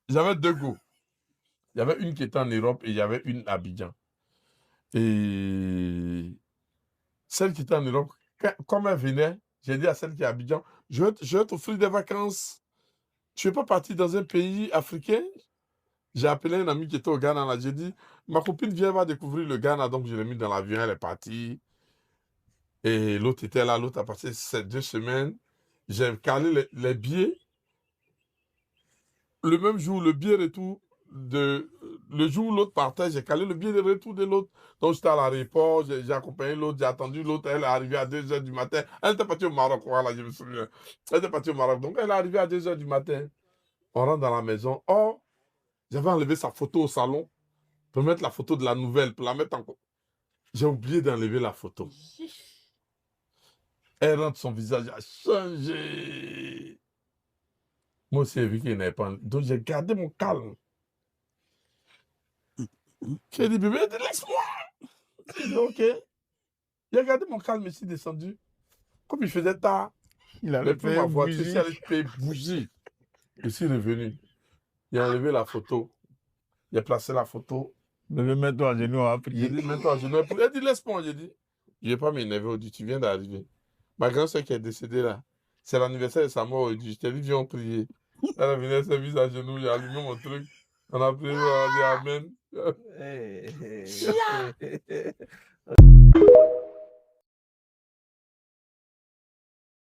J'avais deux go. Il y avait une qui était en Europe et il y avait une à Abidjan. Et celle qui était en Europe, comme elle venait, j'ai dit à celle qui est à Abidjan, je vais t'offrir des vacances. Tu ne veux pas partir dans un pays africain? J'ai appelé un ami qui était au Ghana. Là. J'ai dit, ma copine vient va découvrir le Ghana. Donc, je l'ai mis dans l'avion. Elle est partie. Et l'autre était là. L'autre a passé ces 2 semaines. J'ai calé les billets. Le même jour, le billet retour le jour où l'autre partait, j'ai calé le billet de retour de l'autre. Donc, j'étais à l'aéroport, j'ai accompagné l'autre, j'ai attendu l'autre. Elle est arrivée à 2 h du matin. Elle était partie au Maroc, voilà, je me souviens. Elle était partie au Maroc. Donc, elle est arrivée à 2 h du matin. On rentre dans la maison. Oh, j'avais enlevé sa photo au salon pour mettre la photo de la nouvelle, pour la mettre en... J'ai oublié d'enlever la photo. Elle rentre, son visage a changé. Moi aussi, j'ai vu qu'il n'avait pas... Donc, j'ai gardé mon calme. J'ai dit, bébé, laisse-moi. J'ai dit, OK. J'ai gardé mon calme ici, descendu. Comme il faisait tard, Il j'ai avait pris fait ma voiture, bougie. si elle était bougie. Je suis revenu. J'ai enlevé la photo. J'ai placé la photo. Je vais mettre toi à genoux à J'ai prier. dit, mets-toi à genoux. Elle dit, laisse-moi. J'ai dit, je ne vais pas m'énerver aujourd'hui, tu viens d'arriver. Ma grand-soeur qui est décédée là, c'est l'anniversaire de sa mort aujourd'hui. Je t'ai dit, viens prier. Elle est venue, elle s'est mise à genoux, j'ai allumé mon truc. On a prié, on a dit Amen. Hey, hey, hey.